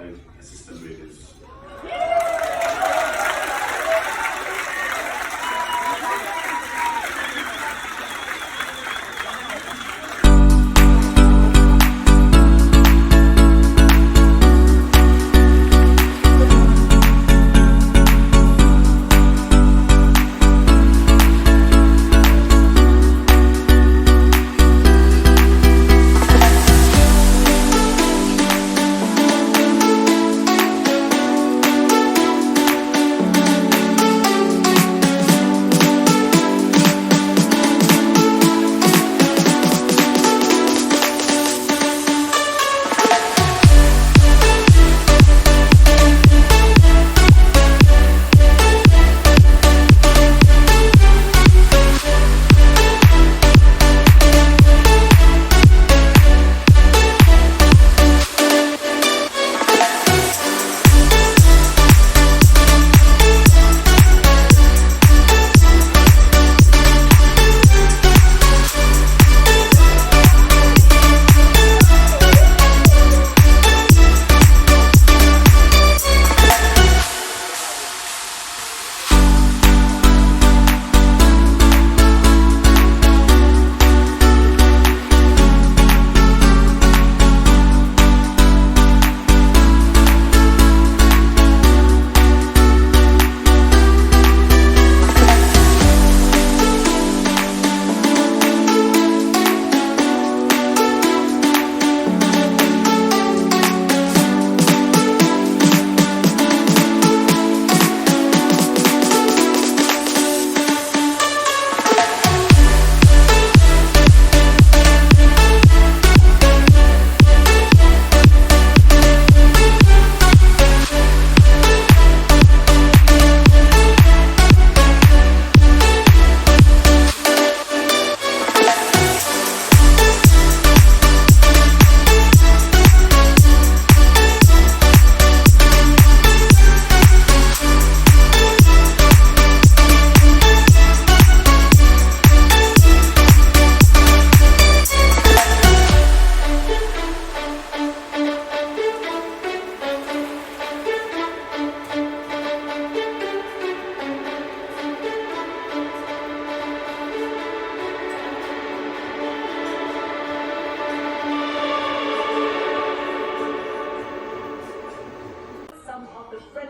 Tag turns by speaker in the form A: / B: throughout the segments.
A: certified assistant breakers.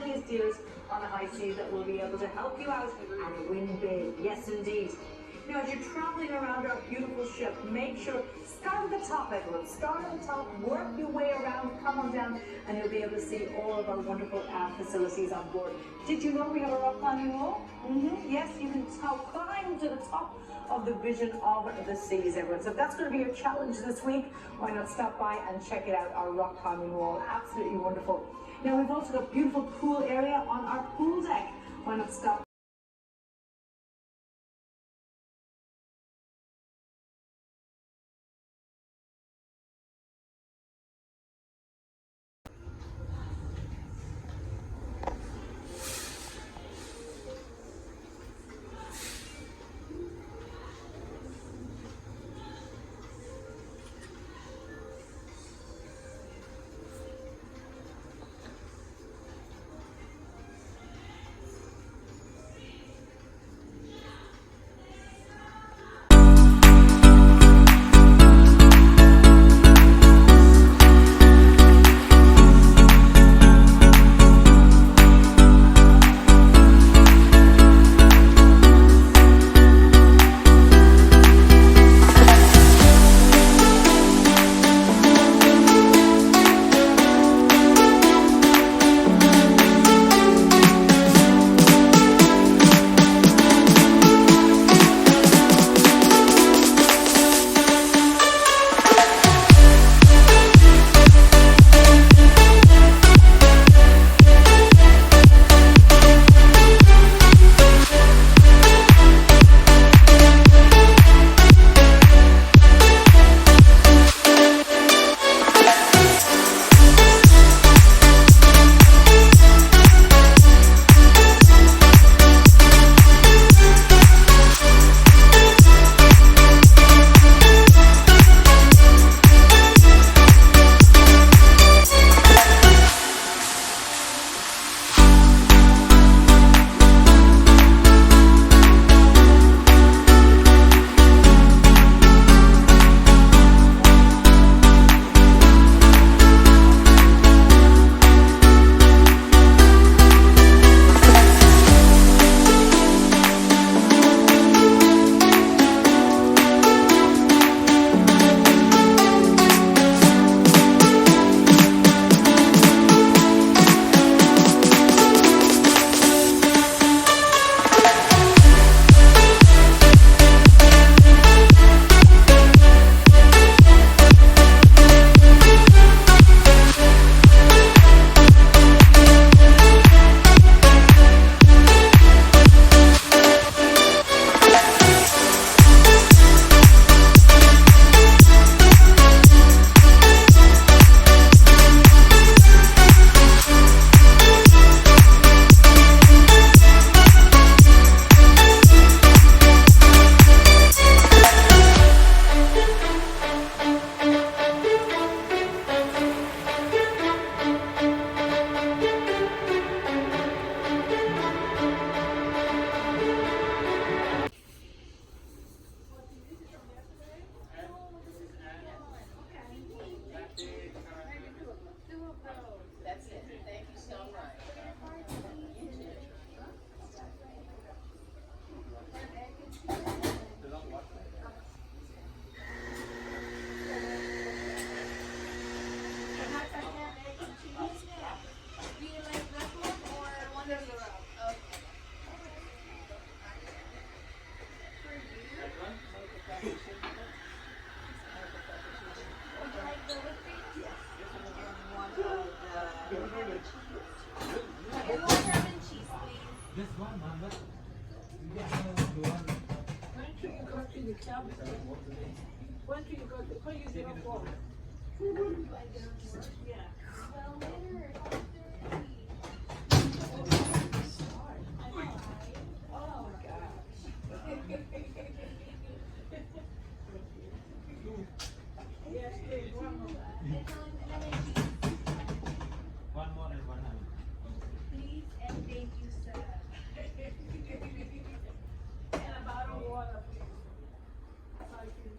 B: friendliest dealers on the high seas that will be able to help you out and win big. Yes, indeed. Now, as you're traveling around our beautiful ship, make sure, start at the top, everyone. Start at the top, work your way around, come on down, and you'll be able to see all of our wonderful facilities on board. Did you know we have a rock climbing wall? Yes, you can climb to the top of the Vision of the Seas, everyone. So if that's going to be your challenge this week, why not stop by and check it out, our rock climbing wall. Absolutely wonderful. Now, we've also got a beautiful pool area on our pool deck. Why not stop
A: And more ham and cheese, please.
C: Just one, ma'am. You get the one.
D: When do you go to the cabinet? When do you go to, when you get off work? Yeah.
A: Well, later at 5:30.
D: Oh, gosh. Yes, please, one more.
A: And ham and cheese,
C: One more and one hand.
A: please, and thank you, sir.
D: And a bottle of water, please. Thank you.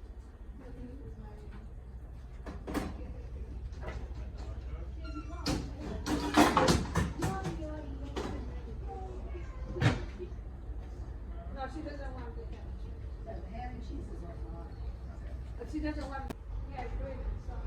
D: No, she doesn't want the ham and cheese. The ham and cheese is on mine. But she doesn't want, yeah, bread and some.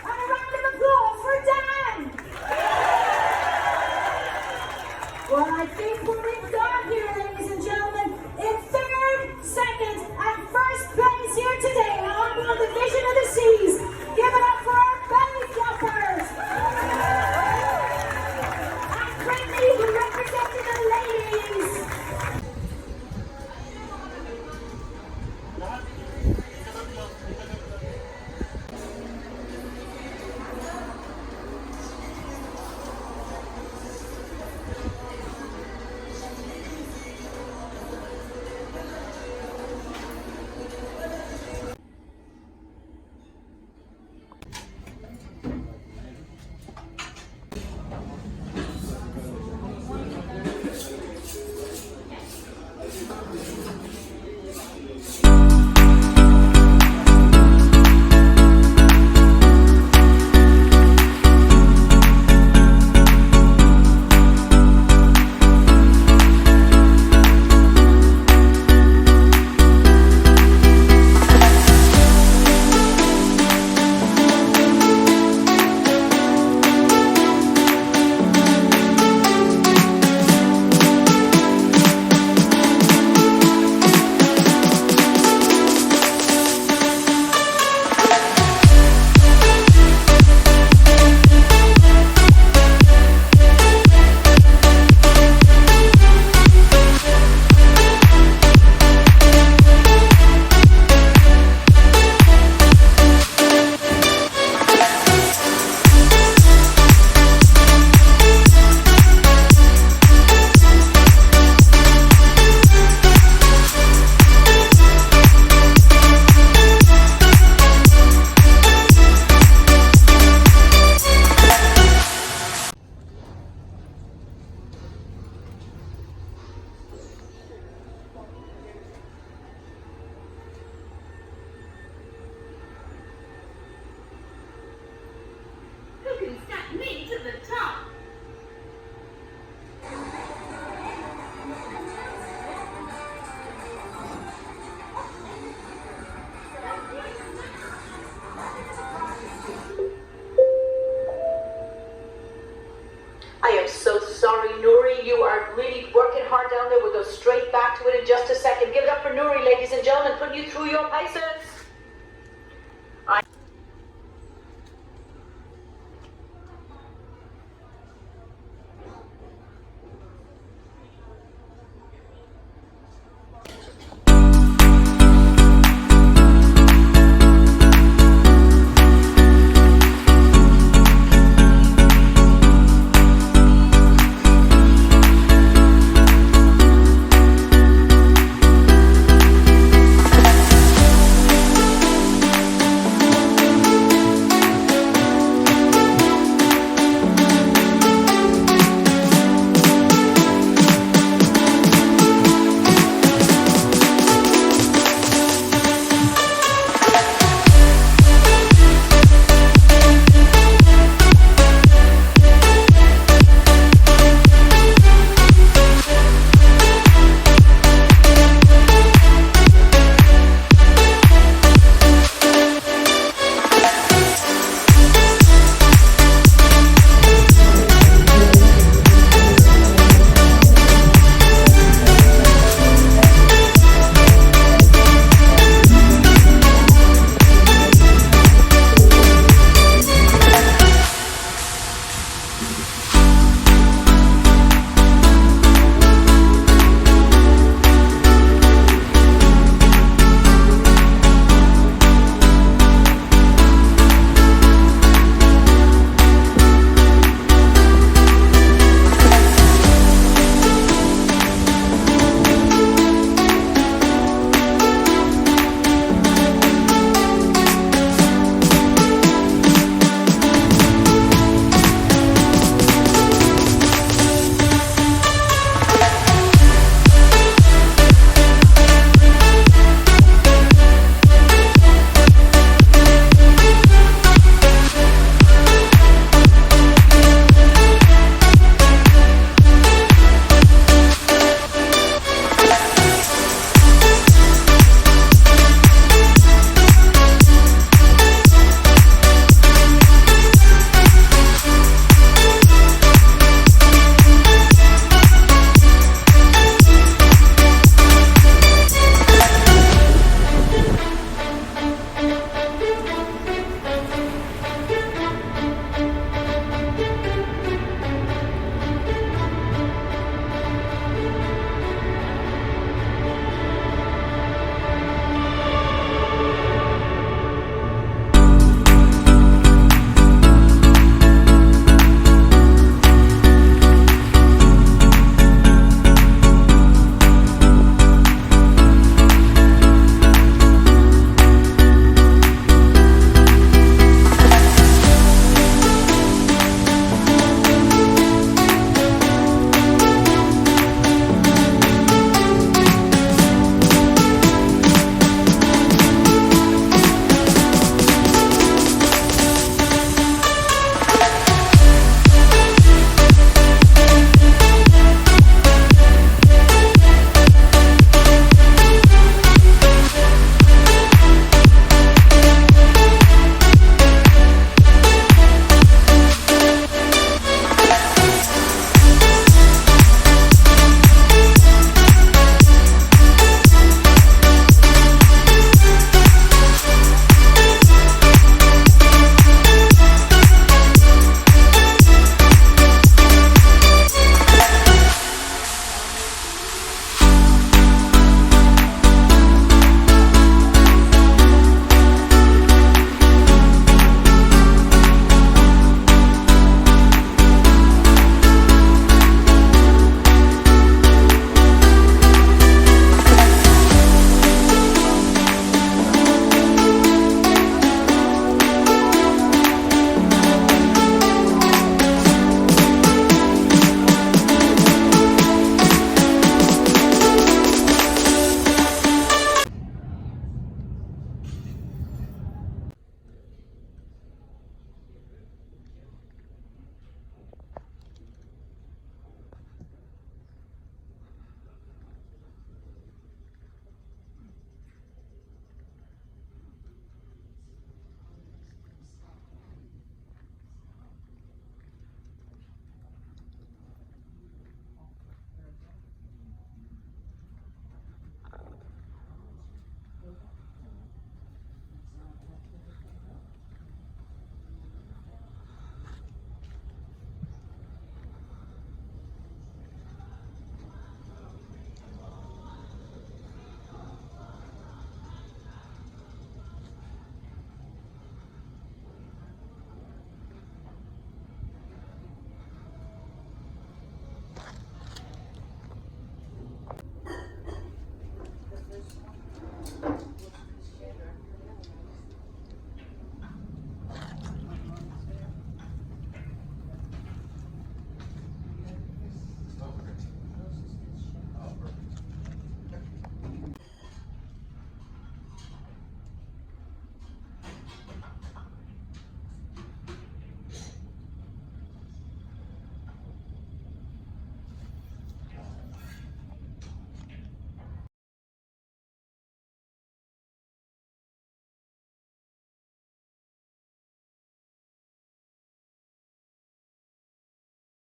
B: And a round of applause for Dan! Well, I think we're in done here, ladies and gentlemen. In third, second, and first place here today on the Vision of the Seas. Give it up for our belly fluffers! And Brittany, who represented the ladies.
A: Who can stack me to the top?
B: I am so sorry, Nuri. You are really working hard down there. We'll go straight back to it in just a second. Give it up for Nuri, ladies and gentlemen. Putting you through your paces.